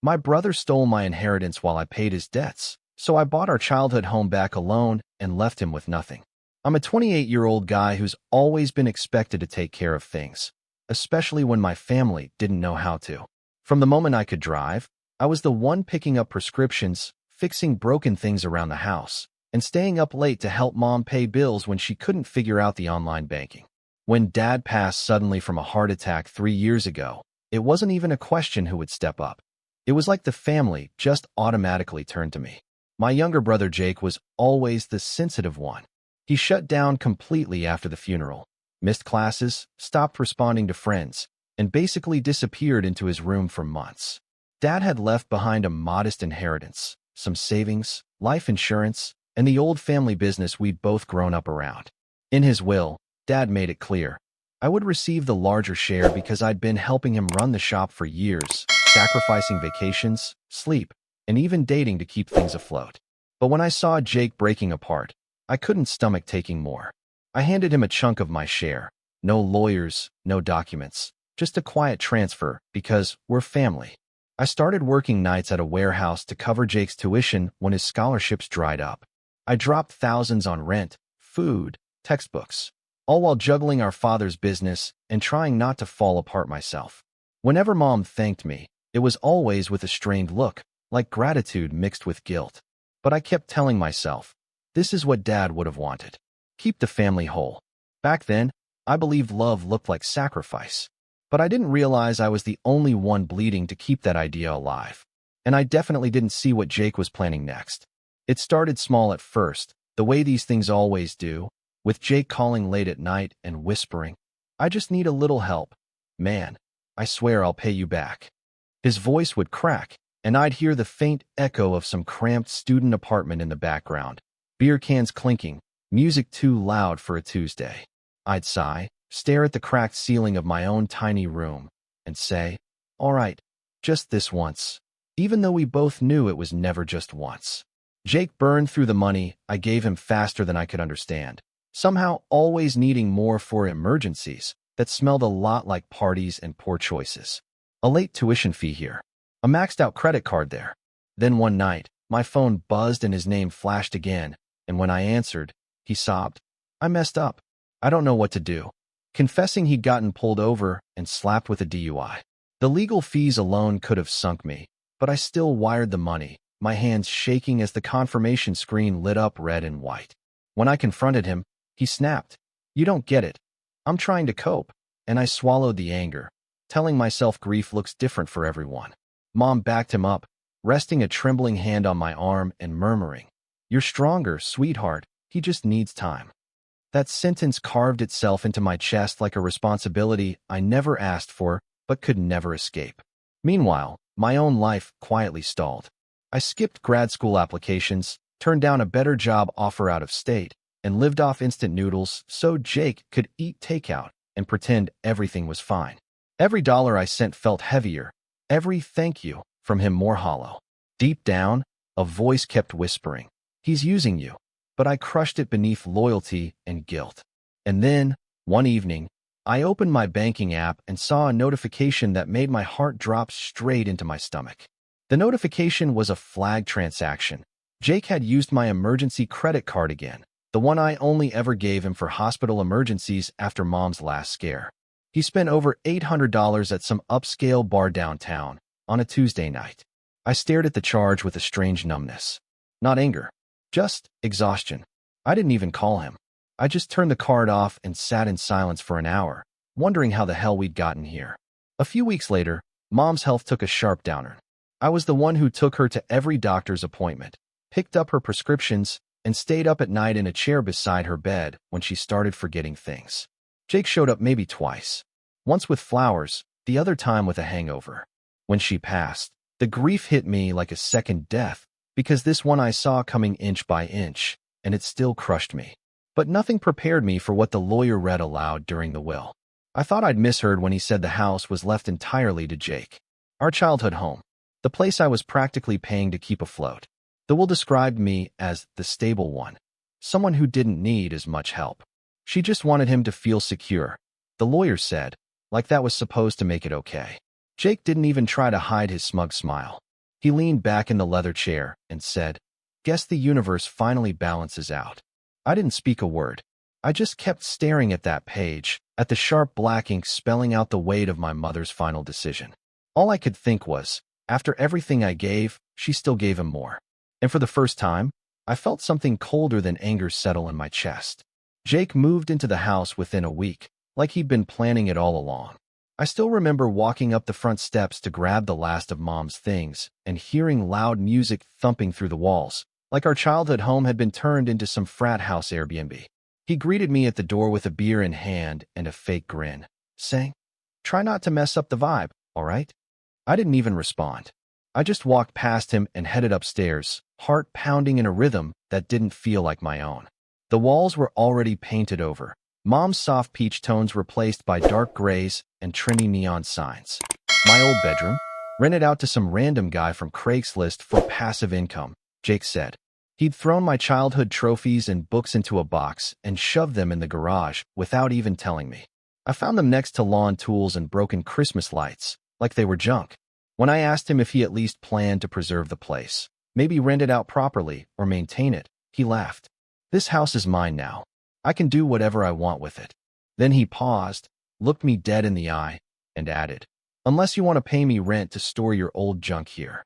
My brother stole my inheritance while I paid his debts, so I bought our childhood home back alone and left him with nothing. I'm a 28-year-old guy who's always been expected to take care of things, especially when my family didn't know how to. From the moment I could drive, I was the one picking up prescriptions, fixing broken things around the house, and staying up late to help mom pay bills when she couldn't figure out the online banking. When dad passed suddenly from a heart attack 3 years ago, it wasn't even a question who would step up. It was like the family just automatically turned to me. My younger brother Jake was always the sensitive one. He shut down completely after the funeral, missed classes, stopped responding to friends, and basically disappeared into his room for months. Dad had left behind a modest inheritance, some savings, life insurance, and the old family business we'd both grown up around. In his will, Dad made it clear I would receive the larger share because I'd been helping him run the shop for years, sacrificing vacations, sleep, and even dating to keep things afloat. But when I saw Jake breaking apart, I couldn't stomach taking more. I handed him a chunk of my share. No lawyers, no documents, just a quiet transfer because we're family. I started working nights at a warehouse to cover Jake's tuition when his scholarships dried up. I dropped thousands on rent, food, textbooks, all while juggling our father's business and trying not to fall apart myself. Whenever mom thanked me, it was always with a strained look, like gratitude mixed with guilt. But I kept telling myself, this is what dad would have wanted. Keep the family whole. Back then, I believed love looked like sacrifice. But I didn't realize I was the only one bleeding to keep that idea alive. And I definitely didn't see what Jake was planning next. It started small at first, the way these things always do, with Jake calling late at night and whispering, "I just need a little help. Man, I swear I'll pay you back." His voice would crack, and I'd hear the faint echo of some cramped student apartment in the background. Beer cans clinking, music too loud for a Tuesday. I'd sigh, stare at the cracked ceiling of my own tiny room, and say, all right, just this once, even though we both knew it was never just once. Jake burned through the money I gave him faster than I could understand, somehow always needing more for emergencies that smelled a lot like parties and poor choices. A late tuition fee here, a maxed out credit card there. Then one night, my phone buzzed and his name flashed again, and when I answered, he sobbed. I messed up. I don't know what to do. Confessing he'd gotten pulled over and slapped with a DUI. The legal fees alone could have sunk me, but I still wired the money, my hands shaking as the confirmation screen lit up red and white. When I confronted him, he snapped. You don't get it. I'm trying to cope. And I swallowed the anger, telling myself grief looks different for everyone. Mom backed him up, resting a trembling hand on my arm and murmuring, "You're stronger, sweetheart. He just needs time." That sentence carved itself into my chest like a responsibility I never asked for but could never escape. Meanwhile, my own life quietly stalled. I skipped grad school applications, turned down a better job offer out of state, and lived off instant noodles so Jake could eat takeout and pretend everything was fine. Every dollar I sent felt heavier, every thank you from him more hollow. Deep down, a voice kept whispering, "He's using you." But I crushed it beneath loyalty and guilt. And then, one evening, I opened my banking app and saw a notification that made my heart drop straight into my stomach. The notification was a flagged transaction. Jake had used my emergency credit card again, the one I only ever gave him for hospital emergencies after mom's last scare. He spent over $800 at some upscale bar downtown on a Tuesday night. I stared at the charge with a strange numbness. Not anger. Just exhaustion. I didn't even call him. I just turned the card off and sat in silence for an hour, wondering how the hell we'd gotten here. A few weeks later, mom's health took a sharp downer. I was the one who took her to every doctor's appointment, picked up her prescriptions, and stayed up at night in a chair beside her bed when she started forgetting things. Jake showed up maybe twice. Once with flowers, the other time with a hangover. When she passed, the grief hit me like a second death, because this one I saw coming inch by inch, and it still crushed me. But nothing prepared me for what the lawyer read aloud during the will. I thought I'd misheard when he said the house was left entirely to Jake. Our childhood home. The place I was practically paying to keep afloat. The will described me as the stable one. Someone who didn't need as much help. She just wanted him to feel secure. The lawyer said, like that was supposed to make it okay. Jake didn't even try to hide his smug smile. He leaned back in the leather chair and said, "Guess the universe finally balances out." I didn't speak a word. I just kept staring at that page, at the sharp black ink spelling out the weight of my mother's final decision. All I could think was, after everything I gave, she still gave him more. And for the first time, I felt something colder than anger settle in my chest. Jake moved into the house within a week, like he'd been planning it all along. I still remember walking up the front steps to grab the last of Mom's things and hearing loud music thumping through the walls, like our childhood home had been turned into some frat house Airbnb. He greeted me at the door with a beer in hand and a fake grin, saying, "Try not to mess up the vibe, all right?" I didn't even respond. I just walked past him and headed upstairs, heart pounding in a rhythm that didn't feel like my own. The walls were already painted over, Mom's soft peach tones replaced by dark grays and trendy neon signs. My old bedroom, rented out to some random guy from Craigslist for passive income, Jake said. He'd thrown my childhood trophies and books into a box and shoved them in the garage without even telling me. I found them next to lawn tools and broken Christmas lights, like they were junk. When I asked him if he at least planned to preserve the place, maybe rent it out properly or maintain it, he laughed. "This house is mine now. I can do whatever I want with it." Then he paused, looked me dead in the eye, and added, "Unless you want to pay me rent to store your old junk here."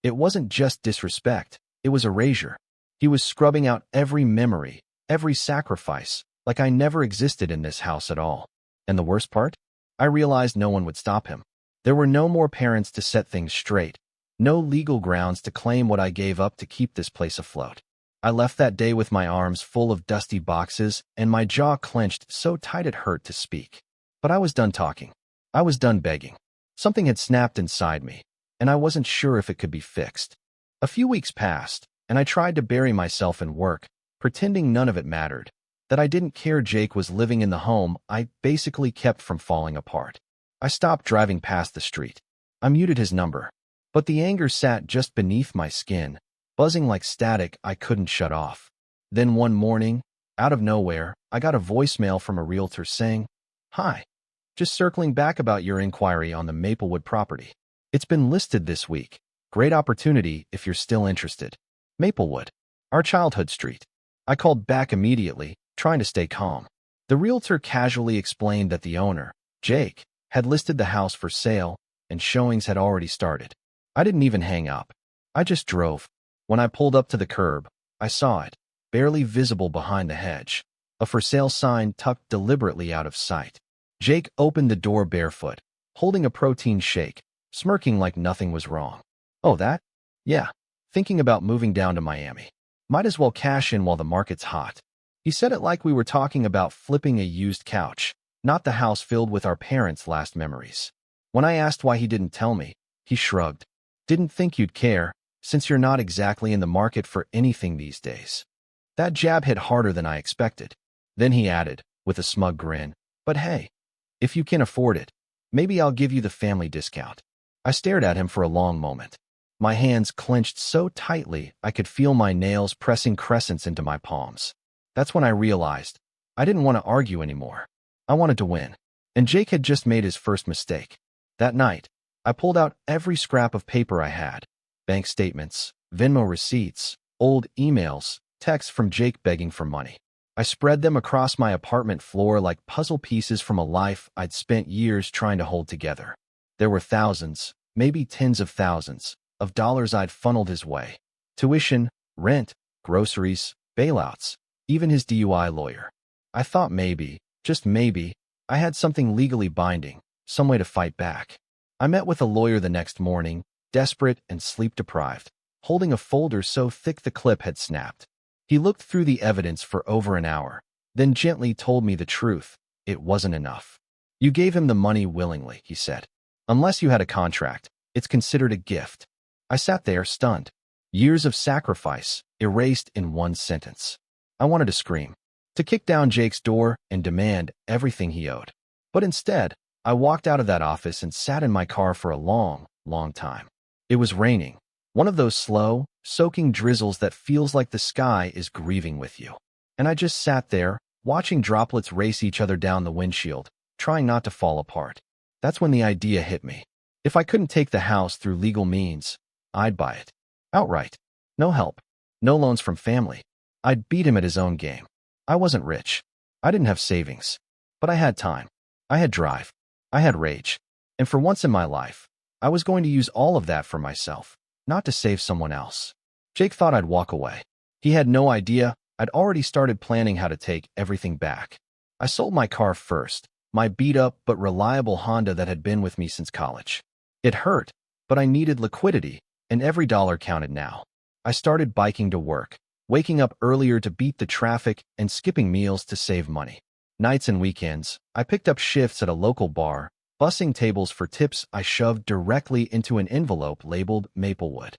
It wasn't just disrespect, it was erasure. He was scrubbing out every memory, every sacrifice, like I never existed in this house at all. And the worst part? I realized no one would stop him. There were no more parents to set things straight, no legal grounds to claim what I gave up to keep this place afloat. I left that day with my arms full of dusty boxes and my jaw clenched so tight it hurt to speak. But I was done talking. I was done begging. Something had snapped inside me, and I wasn't sure if it could be fixed. A few weeks passed, and I tried to bury myself in work, pretending none of it mattered, that I didn't care Jake was living in the home I basically kept from falling apart. I stopped driving past the street. I muted his number, but the anger sat just beneath my skin, buzzing like static I couldn't shut off. Then one morning, out of nowhere, I got a voicemail from a realtor saying, "Hi, just circling back about your inquiry on the Maplewood property. It's been listed this week. Great opportunity if you're still interested. Maplewood, our childhood street." I called back immediately, trying to stay calm. The realtor casually explained that the owner, Jake, had listed the house for sale, and showings had already started. I didn't even hang up. I just drove. When I pulled up to the curb, I saw it, barely visible behind the hedge, a for sale sign tucked deliberately out of sight. Jake opened the door barefoot, holding a protein shake, smirking like nothing was wrong. "Oh, that? Yeah, thinking about moving down to Miami. Might as well cash in while the market's hot." He said it like we were talking about flipping a used couch, not the house filled with our parents' last memories. When I asked why he didn't tell me, he shrugged. "Didn't think you'd care, since you're not exactly in the market for anything these days." That jab hit harder than I expected. Then he added, with a smug grin, "But hey, if you can afford it, maybe I'll give you the family discount." I stared at him for a long moment. My hands clenched so tightly I could feel my nails pressing crescents into my palms. That's when I realized I didn't want to argue anymore. I wanted to win. And Jake had just made his first mistake. That night, I pulled out every scrap of paper I had. Bank statements, Venmo receipts, old emails, texts from Jake begging for money. I spread them across my apartment floor like puzzle pieces from a life I'd spent years trying to hold together. There were thousands, maybe tens of thousands, of dollars I'd funneled his way. Tuition, rent, groceries, bailouts, even his DUI lawyer. I thought maybe, just maybe, I had something legally binding, some way to fight back. I met with a lawyer the next morning, desperate and sleep-deprived, holding a folder so thick the clip had snapped. He looked through the evidence for over an hour, then gently told me the truth. It wasn't enough. "You gave him the money willingly," he said. "Unless you had a contract, it's considered a gift." I sat there, stunned. Years of sacrifice, erased in one sentence. I wanted to scream, to kick down Jake's door and demand everything he owed. But instead, I walked out of that office and sat in my car for a long, long time. It was raining, one of those slow, soaking drizzles that feels like the sky is grieving with you. And I just sat there, watching droplets race each other down the windshield, trying not to fall apart. That's when the idea hit me. If I couldn't take the house through legal means, I'd buy it. Outright. No help. No loans from family. I'd beat him at his own game. I wasn't rich. I didn't have savings. But I had time. I had drive. I had rage. And for once in my life, I was going to use all of that for myself, not to save someone else. Jake thought I'd walk away. He had no idea I'd already started planning how to take everything back. I sold my car first, my beat-up but reliable Honda that had been with me since college. It hurt, but I needed liquidity, and every dollar counted now. I started biking to work, waking up earlier to beat the traffic and skipping meals to save money. Nights and weekends, I picked up shifts at a local bar, bussing tables for tips I shoved directly into an envelope labeled Maplewood.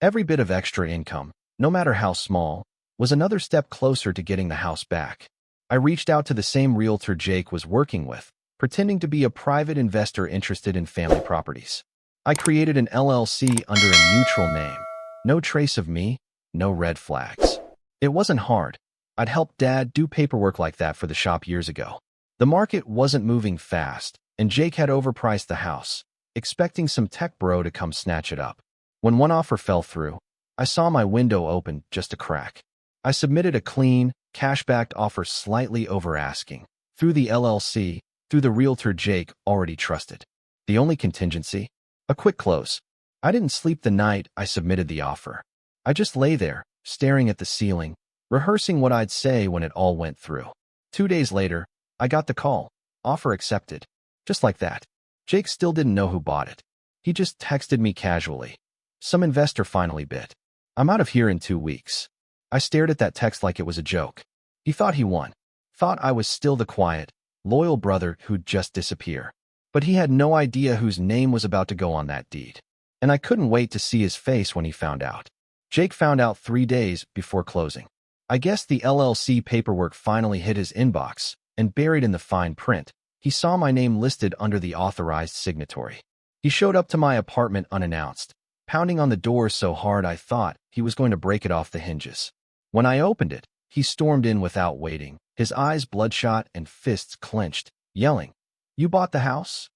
Every bit of extra income, no matter how small, was another step closer to getting the house back. I reached out to the same realtor Jake was working with, pretending to be a private investor interested in family properties. I created an LLC under a neutral name. No trace of me, no red flags. It wasn't hard. I'd helped Dad do paperwork like that for the shop years ago. The market wasn't moving fast, and Jake had overpriced the house, expecting some tech bro to come snatch it up. When one offer fell through, I saw my window open just a crack. I submitted a clean, cash-backed offer slightly over asking, through the LLC, through the realtor Jake already trusted. The only contingency? A quick close. I didn't sleep the night I submitted the offer. I just lay there, staring at the ceiling, rehearsing what I'd say when it all went through. 2 days later, I got the call. Offer accepted. Just like that. Jake still didn't know who bought it. He just texted me casually. Some investor finally bid. I'm out of here in 2 weeks. I stared at that text like it was a joke. He thought he won. Thought I was still the quiet, loyal brother who'd just disappear. But he had no idea whose name was about to go on that deed. And I couldn't wait to see his face when he found out. Jake found out 3 days before closing. I guess the LLC paperwork finally hit his inbox, and buried in the fine print, he saw my name listed under the authorized signatory. He showed up to my apartment unannounced, pounding on the door so hard I thought he was going to break it off the hinges. When I opened it, he stormed in without waiting, his eyes bloodshot and fists clenched, yelling, "You bought the house?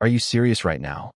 Are you serious right now?"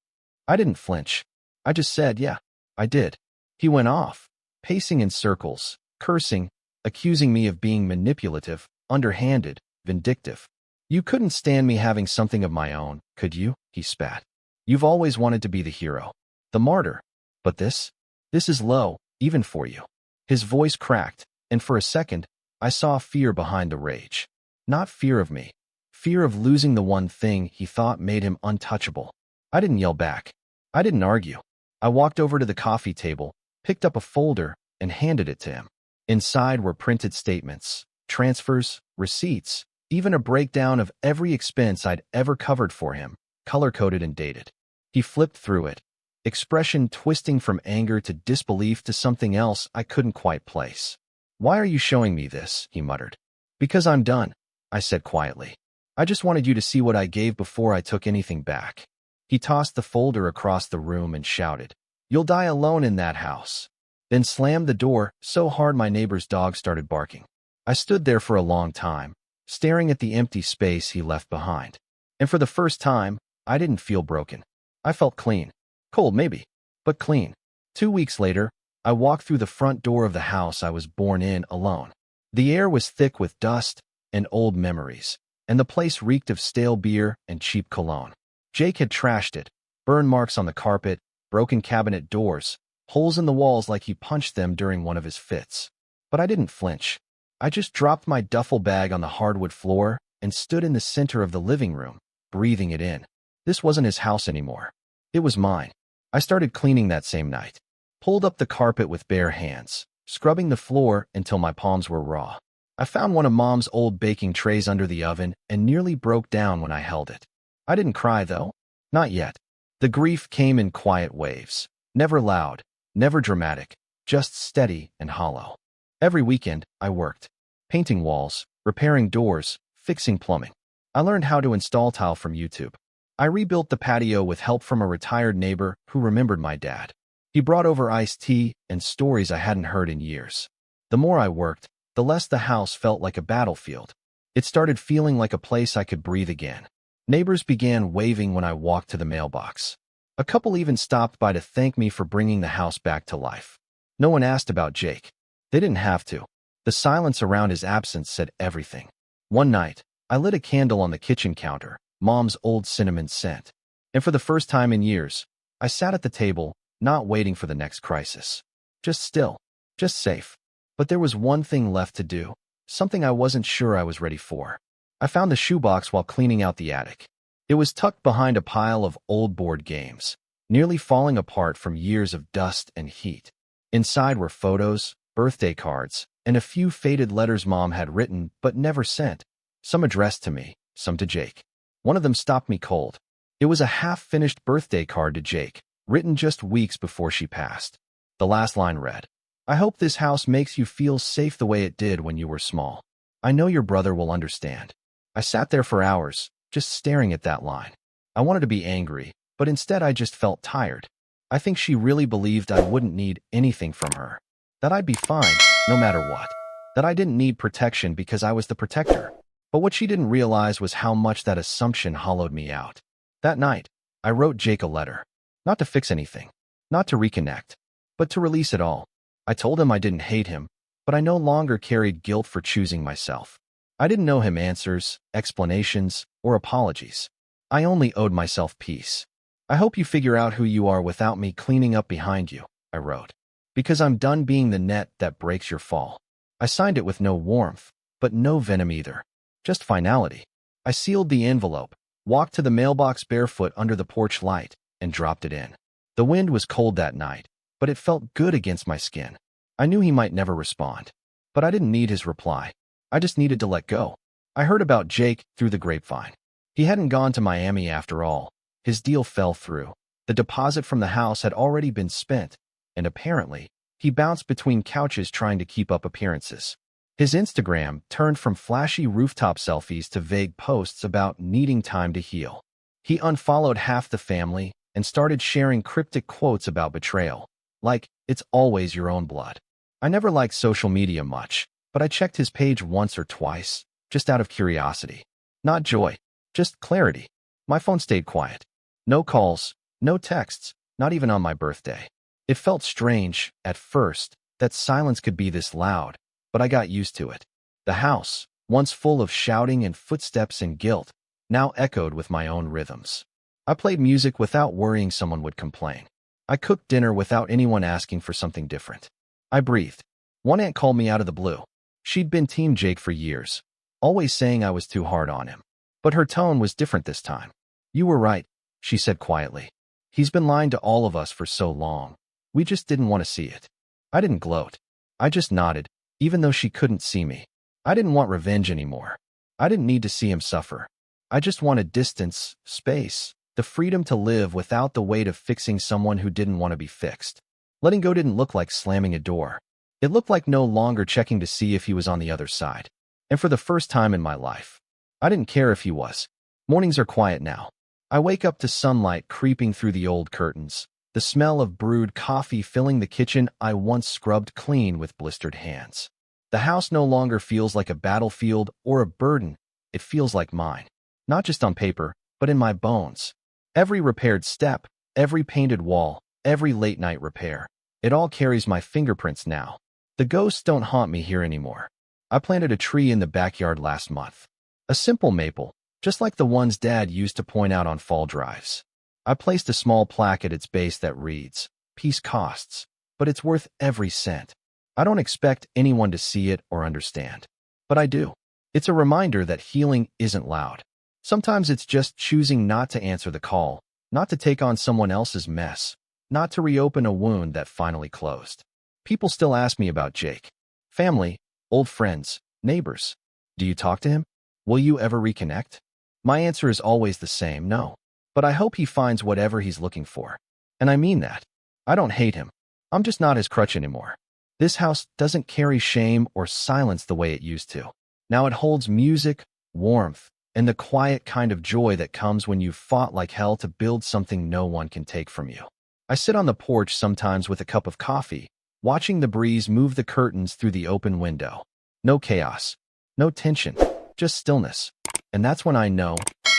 I didn't flinch. I just said, "Yeah, I did." He went off, pacing in circles, cursing, accusing me of being manipulative, underhanded, vindictive. "You couldn't stand me having something of my own, could you?" he spat. "You've always wanted to be the hero, the martyr. But this is low, even for you." His voice cracked, and for a second, I saw fear behind the rage. Not fear of me. Fear of losing the one thing he thought made him untouchable. I didn't yell back. I didn't argue. I walked over to the coffee table, picked up a folder, and handed it to him. Inside were printed statements, transfers, receipts, even a breakdown of every expense I'd ever covered for him, color-coded and dated. He flipped through it, expression twisting from anger to disbelief to something else I couldn't quite place. "Why are you showing me this?" he muttered. "Because I'm done," I said quietly. "I just wanted you to see what I gave before I took anything back." He tossed the folder across the room and shouted, "You'll die alone in that house." Then slammed the door so hard my neighbor's dog started barking. I stood there for a long time, staring at the empty space he left behind. And for the first time, I didn't feel broken. I felt clean. Cold, maybe, but clean. 2 weeks later, I walked through the front door of the house I was born in alone. The air was thick with dust and old memories, and the place reeked of stale beer and cheap cologne. Jake had trashed it, burn marks on the carpet, broken cabinet doors, holes in the walls like he punched them during one of his fits. But I didn't flinch. I just dropped my duffel bag on the hardwood floor and stood in the center of the living room, breathing it in. This wasn't his house anymore. It was mine. I started cleaning that same night. Pulled up the carpet with bare hands, scrubbing the floor until my palms were raw. I found one of Mom's old baking trays under the oven and nearly broke down when I held it. I didn't cry, though. Not yet. The grief came in quiet waves. Never loud, never dramatic, just steady and hollow. Every weekend, I worked. Painting walls, repairing doors, fixing plumbing. I learned how to install tile from YouTube. I rebuilt the patio with help from a retired neighbor who remembered my dad. He brought over iced tea and stories I hadn't heard in years. The more I worked, the less the house felt like a battlefield. It started feeling like a place I could breathe again. Neighbors began waving when I walked to the mailbox. A couple even stopped by to thank me for bringing the house back to life. No one asked about Jake. They didn't have to. The silence around his absence said everything. One night, I lit a candle on the kitchen counter, Mom's old cinnamon scent. And for the first time in years, I sat at the table, not waiting for the next crisis. Just still, just safe. But there was one thing left to do, something I wasn't sure I was ready for. I found the shoebox while cleaning out the attic. It was tucked behind a pile of old board games, nearly falling apart from years of dust and heat. Inside were photos, birthday cards, and a few faded letters Mom had written but never sent, some addressed to me, some to Jake. One of them stopped me cold. It was a half-finished birthday card to Jake, written just weeks before she passed. The last line read, "I hope this house makes you feel safe the way it did when you were small. I know your brother will understand." I sat there for hours, just staring at that line. I wanted to be angry, but instead I just felt tired. I think she really believed I wouldn't need anything from her. That I'd be fine, no matter what. That I didn't need protection because I was the protector. But what she didn't realize was how much that assumption hollowed me out. That night, I wrote Jake a letter. Not to fix anything. Not to reconnect. But to release it all. I told him I didn't hate him, but I no longer carried guilt for choosing myself. I didn't owe him answers, explanations, or apologies. I only owed myself peace. "I hope you figure out who you are without me cleaning up behind you," I wrote. "Because I'm done being the net that breaks your fall." I signed it with no warmth, but no venom either. Just finality. I sealed the envelope, walked to the mailbox barefoot under the porch light, and dropped it in. The wind was cold that night, but it felt good against my skin. I knew he might never respond. But I didn't need his reply. I just needed to let go. I heard about Jake through the grapevine. He hadn't gone to Miami after all. His deal fell through. The deposit from the house had already been spent, and apparently, he bounced between couches trying to keep up appearances. His Instagram turned from flashy rooftop selfies to vague posts about needing time to heal. He unfollowed half the family and started sharing cryptic quotes about betrayal, like, "It's always your own blood." I never liked social media much, but I checked his page once or twice, just out of curiosity. Not joy, just clarity. My phone stayed quiet. No calls, no texts, not even on my birthday. It felt strange, at first, that silence could be this loud, but I got used to it. The house, once full of shouting and footsteps and guilt, now echoed with my own rhythms. I played music without worrying someone would complain. I cooked dinner without anyone asking for something different. I breathed. One aunt called me out of the blue. She'd been Team Jake for years, always saying I was too hard on him. But her tone was different this time. "You were right," she said quietly. "He's been lying to all of us for so long. We just didn't want to see it." I didn't gloat. I just nodded, even though she couldn't see me. I didn't want revenge anymore. I didn't need to see him suffer. I just wanted distance, space, the freedom to live without the weight of fixing someone who didn't want to be fixed. Letting go didn't look like slamming a door. It looked like no longer checking to see if he was on the other side. And for the first time in my life, I didn't care if he was. Mornings are quiet now. I wake up to sunlight creeping through the old curtains, the smell of brewed coffee filling the kitchen I once scrubbed clean with blistered hands. The house no longer feels like a battlefield or a burden. It feels like mine. Not just on paper, but in my bones. Every repaired step, every painted wall, every late-night repair. It all carries my fingerprints now. The ghosts don't haunt me here anymore. I planted a tree in the backyard last month. A simple maple, just like the ones Dad used to point out on fall drives. I placed a small plaque at its base that reads, "Peace costs, but it's worth every cent." I don't expect anyone to see it or understand. But I do. It's a reminder that healing isn't loud. Sometimes it's just choosing not to answer the call, not to take on someone else's mess, not to reopen a wound that finally closed. People still ask me about Jake. Family, old friends, neighbors. Do you talk to him? Will you ever reconnect? My answer is always the same, no. But I hope he finds whatever he's looking for. And I mean that. I don't hate him. I'm just not his crutch anymore. This house doesn't carry shame or silence the way it used to. Now it holds music, warmth, and the quiet kind of joy that comes when you've fought like hell to build something no one can take from you. I sit on the porch sometimes with a cup of coffee, watching the breeze move the curtains through the open window. No chaos, no tension, just stillness. And that's when I know,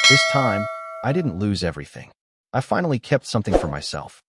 this time, I didn't lose everything. I finally kept something for myself.